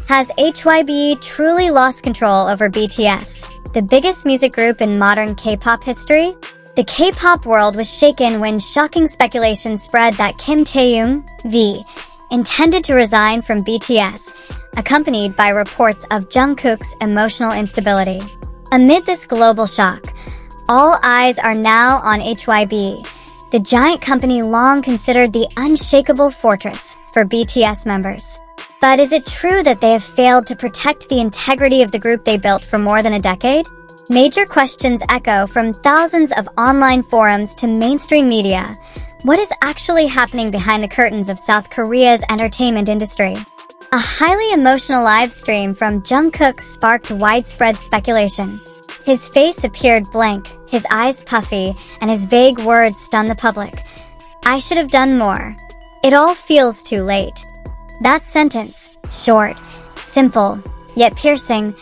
Has Hybe truly lost control over BTS, the biggest music group in modern K-pop history? The K-pop world was shaken when shocking speculation spread that Kim Taehyung, V, intended to resign from BTS, accompanied by reports of Jungkook's emotional instability. Amid this global shock, all eyes are now on Hybe, the giant company long considered the unshakable fortress for BTS members. But is it true that they have failed to protect the integrity of the group they built for more than a decade? Major questions echo from thousands of online forums to mainstream media. What is actually happening behind the curtains of South Korea's entertainment industry? A highly emotional live stream from Jungkook sparked widespread speculation. His face appeared blank, his eyes puffy, and his vague words stunned the public. "I should have done more. It all feels too late." That sentence, short, simple, yet piercing,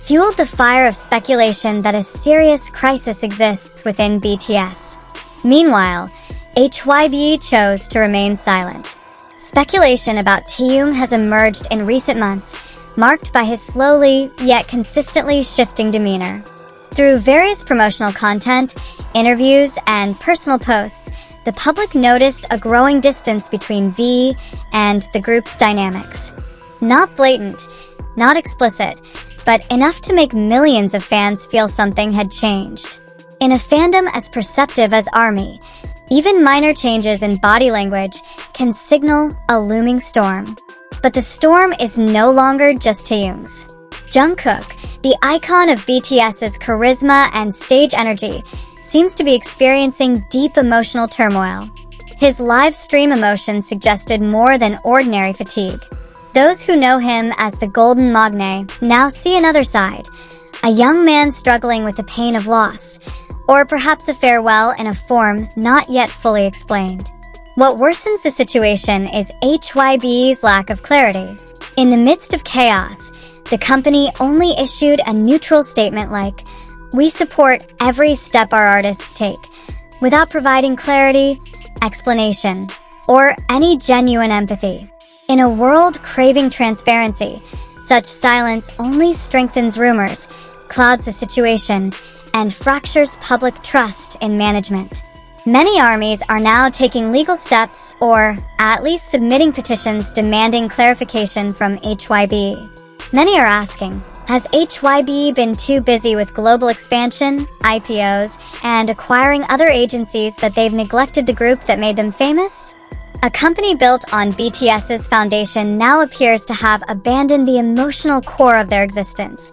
fueled the fire of speculation that a serious crisis exists within BTS. Meanwhile, Hybe chose to remain silent. Speculation about Taehyung has emerged in recent months, marked by his slowly, yet consistently shifting demeanor. Through various promotional content, interviews, and personal posts, the public noticed a growing distance between V and the group's dynamics. Not blatant, not explicit, but enough to make millions of fans feel something had changed. In a fandom as perceptive as ARMY, even minor changes in body language can signal a looming storm. But the storm is no longer just Taehyung's. Jungkook, the icon of BTS's charisma and stage energy, seems to be experiencing deep emotional turmoil. His live stream emotion suggested more than ordinary fatigue. Those who know him as the Golden Magne now see another side, a young man struggling with the pain of loss, or perhaps a farewell in a form not yet fully explained. What worsens the situation is Hybe's lack of clarity. In the midst of chaos, the company only issued a neutral statement like, "We support every step our artists take," without providing clarity, explanation, or any genuine empathy. In a world craving transparency, such silence only strengthens rumors, clouds the situation, and fractures public trust in management. Many armies are now taking legal steps or at least submitting petitions demanding clarification from Hybe. Many are asking, has Hybe been too busy with global expansion, IPOs, and acquiring other agencies that they've neglected the group that made them famous? A company built on BTS's foundation now appears to have abandoned the emotional core of their existence: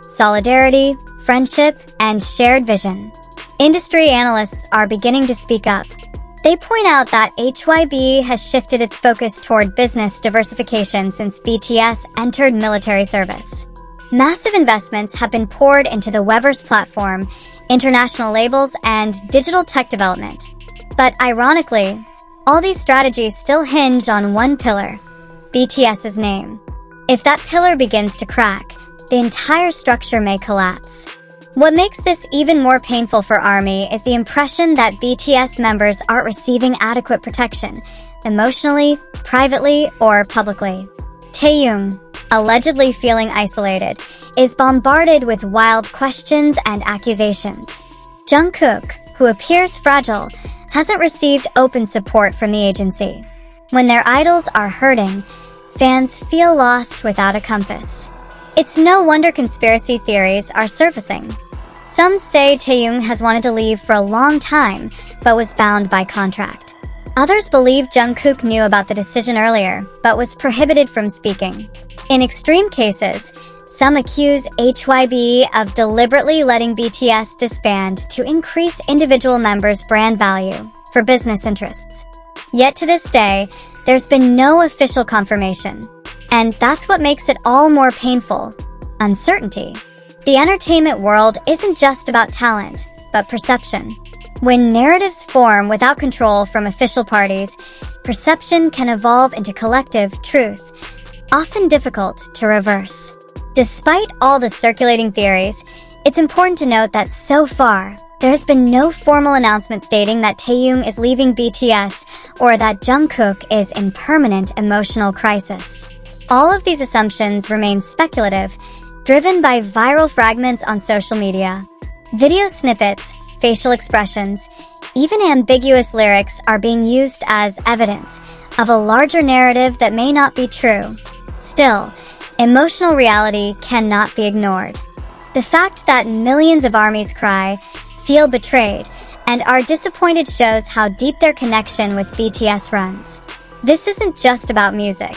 solidarity, friendship, and shared vision. Industry analysts are beginning to speak up. They point out that Hybe has shifted its focus toward business diversification since BTS entered military service. Massive investments have been poured into the weverse platform, international labels, and digital tech development. But ironically, all these strategies still hinge on one pillar: BTS's name. If that pillar begins to crack, the entire structure may collapse. What makes this even more painful for ARMY is the impression that BTS members aren't receiving adequate protection, emotionally, privately, or publicly. Taehyung, allegedly feeling isolated, is bombarded with wild questions and accusations. Jungkook, who appears fragile, hasn't received open support from the agency. When their idols are hurting, fans feel lost without a compass. It's no wonder conspiracy theories are surfacing. Some say Taehyung has wanted to leave for a long time, but was bound by contract. Others believe Jungkook knew about the decision earlier, but was prohibited from speaking. In extreme cases, some accuse Hybe of deliberately letting BTS disband to increase individual members' brand value for business interests. Yet to this day, there's been no official confirmation. And that's what makes it all more painful: uncertainty. The entertainment world isn't just about talent, but perception. When narratives form without control from official parties, perception can evolve into collective truth, often difficult to reverse. Despite all the circulating theories, it's important to note that so far, there has been no formal announcement stating that Taehyung is leaving BTS or that Jungkook is in permanent emotional crisis. All of these assumptions remain speculative, driven by viral fragments on social media. Video snippets, facial expressions, even ambiguous lyrics are being used as evidence of a larger narrative that may not be true. Still, emotional reality cannot be ignored. The fact that millions of ARMYs cry, feel betrayed, and are disappointed shows how deep their connection with BTS runs. This isn't just about music.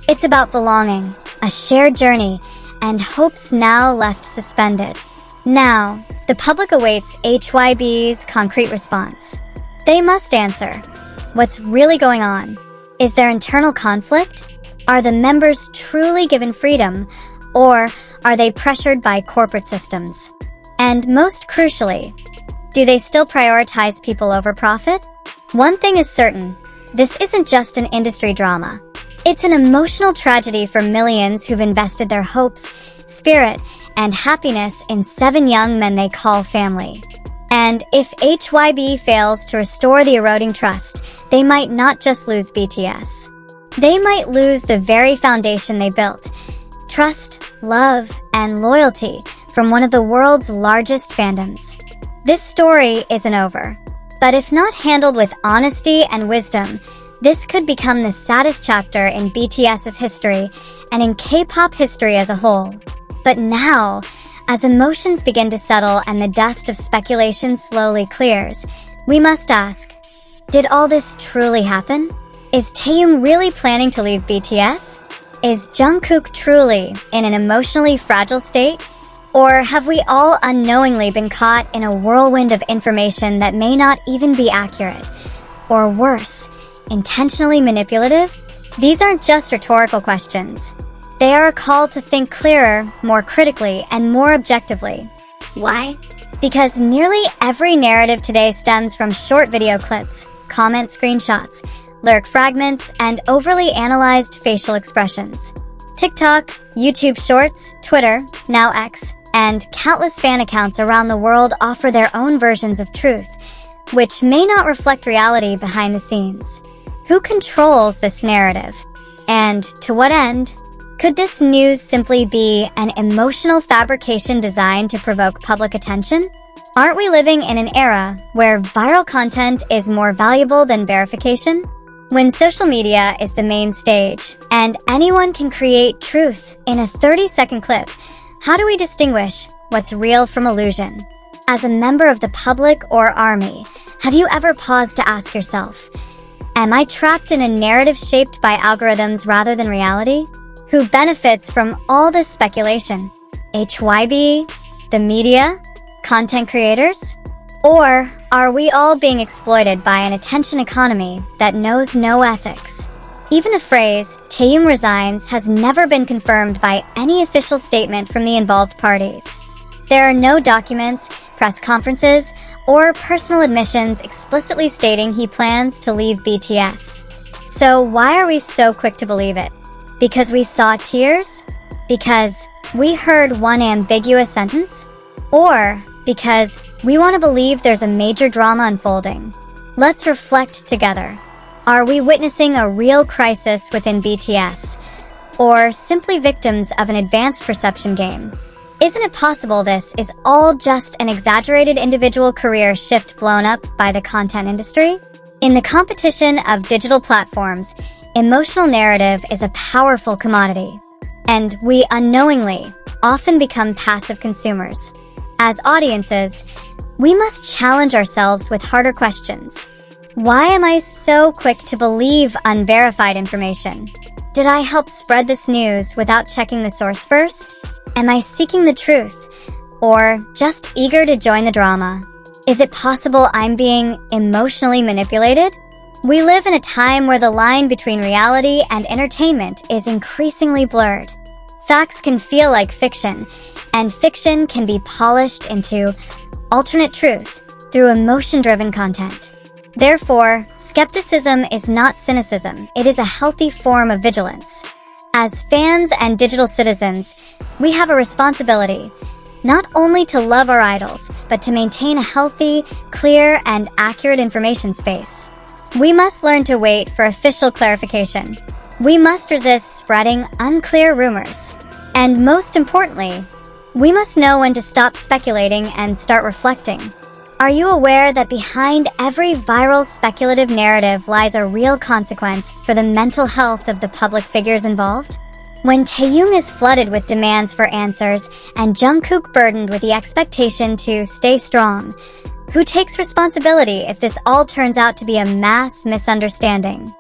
It's about belonging, a shared journey, and hopes now left suspended. Now, the public awaits Hybe's concrete response. They must answer. What's really going on? Is there internal conflict? Are the members truly given freedom, or are they pressured by corporate systems? And most crucially, do they still prioritize people over profit? One thing is certain, this isn't just an industry drama. It's an emotional tragedy for millions who've invested their hopes, spirit, and happiness in 7 young men they call family. And if Hybe fails to restore the eroding trust, they might not just lose BTS. They might lose the very foundation they built: trust, love, and loyalty from one of the world's largest fandoms. This story isn't over, but if not handled with honesty and wisdom, this could become the saddest chapter in BTS's history and in K-pop history as a whole. But now, as emotions begin to settle and the dust of speculation slowly clears, we must ask, did all this truly happen? Is Taehyung really planning to leave BTS? Is Jungkook truly in an emotionally fragile state? Or have we all unknowingly been caught in a whirlwind of information that may not even be accurate? Or worse, intentionally manipulative? These aren't just rhetorical questions. They are a call to think clearer, more critically, and more objectively. Why? Because nearly every narrative today stems from short video clips, comment screenshots, lyric fragments, and overly analyzed facial expressions. TikTok, YouTube Shorts, Twitter, now X, and countless fan accounts around the world offer their own versions of truth, which may not reflect reality behind the scenes. Who controls this narrative? And to what end? Could this news simply be an emotional fabrication designed to provoke public attention? Aren't we living in an era where viral content is more valuable than verification? When social media is the main stage and anyone can create truth in a 30-second clip, how do we distinguish what's real from illusion? As a member of the public or army, have you ever paused to ask yourself, am I trapped in a narrative shaped by algorithms rather than reality? Who benefits from all this speculation? Hybe? The media? Content creators? Or are we all being exploited by an attention economy that knows no ethics? Even the phrase, Taehyung resigns, has never been confirmed by any official statement from the involved parties. There are no documents, press conferences, or personal admissions explicitly stating he plans to leave BTS. So why are we so quick to believe it? Because we saw tears? Because we heard one ambiguous sentence? Or because we want to believe there's a major drama unfolding? Let's reflect together. Are we witnessing a real crisis within BTS? Or simply victims of an advanced perception game? Isn't it possible this is all just an exaggerated individual career shift blown up by the content industry? In the competition of digital platforms, emotional narrative is a powerful commodity, and we unknowingly often become passive consumers. As audiences, we must challenge ourselves with harder questions. Why am I so quick to believe unverified information? Did I help spread this news without checking the source first? Am I seeking the truth, or just eager to join the drama? Is it possible I'm being emotionally manipulated? We live in a time where the line between reality and entertainment is increasingly blurred. Facts can feel like fiction, and fiction can be polished into alternate truth through emotion-driven content. Therefore, skepticism is not cynicism, it is a healthy form of vigilance. As fans and digital citizens, we have a responsibility, not only to love our idols, but to maintain a healthy, clear, and accurate information space. We must learn to wait for official clarification, We must resist spreading unclear rumors. And most importantly, we must know when to stop speculating and start reflecting. Are you aware that behind every viral speculative narrative lies a real consequence for the mental health of the public figures involved? When Taehyung is flooded with demands for answers and Jungkook burdened with the expectation to stay strong, who takes responsibility if this all turns out to be a mass misunderstanding?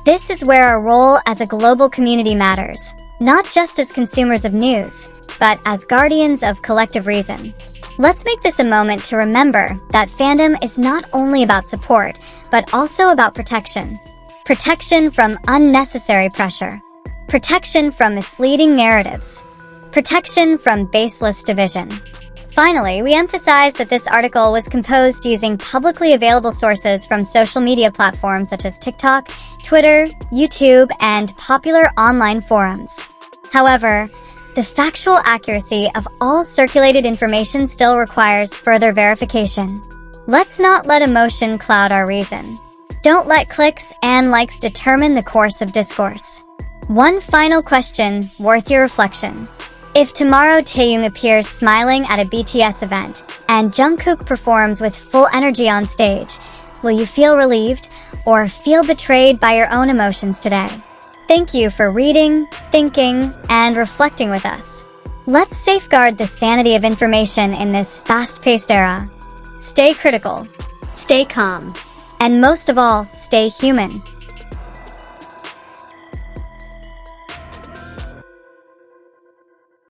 This is where our role as a global community matters, not just as consumers of news, but as guardians of collective reason. Let's make this a moment to remember that fandom is not only about support, but also about protection. Protection from unnecessary pressure. Protection from misleading narratives. Protection from baseless division. Finally, we emphasize that this article was composed using publicly available sources from social media platforms such as TikTok, Twitter, YouTube, and popular online forums. However, the factual accuracy of all circulated information still requires further verification. Let's not let emotion cloud our reason. Don't let clicks and likes determine the course of discourse. One final question worth your reflection. If tomorrow Taehyung appears smiling at a BTS event and Jungkook performs with full energy on stage, will you feel relieved or feel betrayed by your own emotions today? Thank you for reading, thinking, and reflecting with us. Let's safeguard the sanity of information in this fast-paced era. Stay critical, stay calm, and most of all, stay human.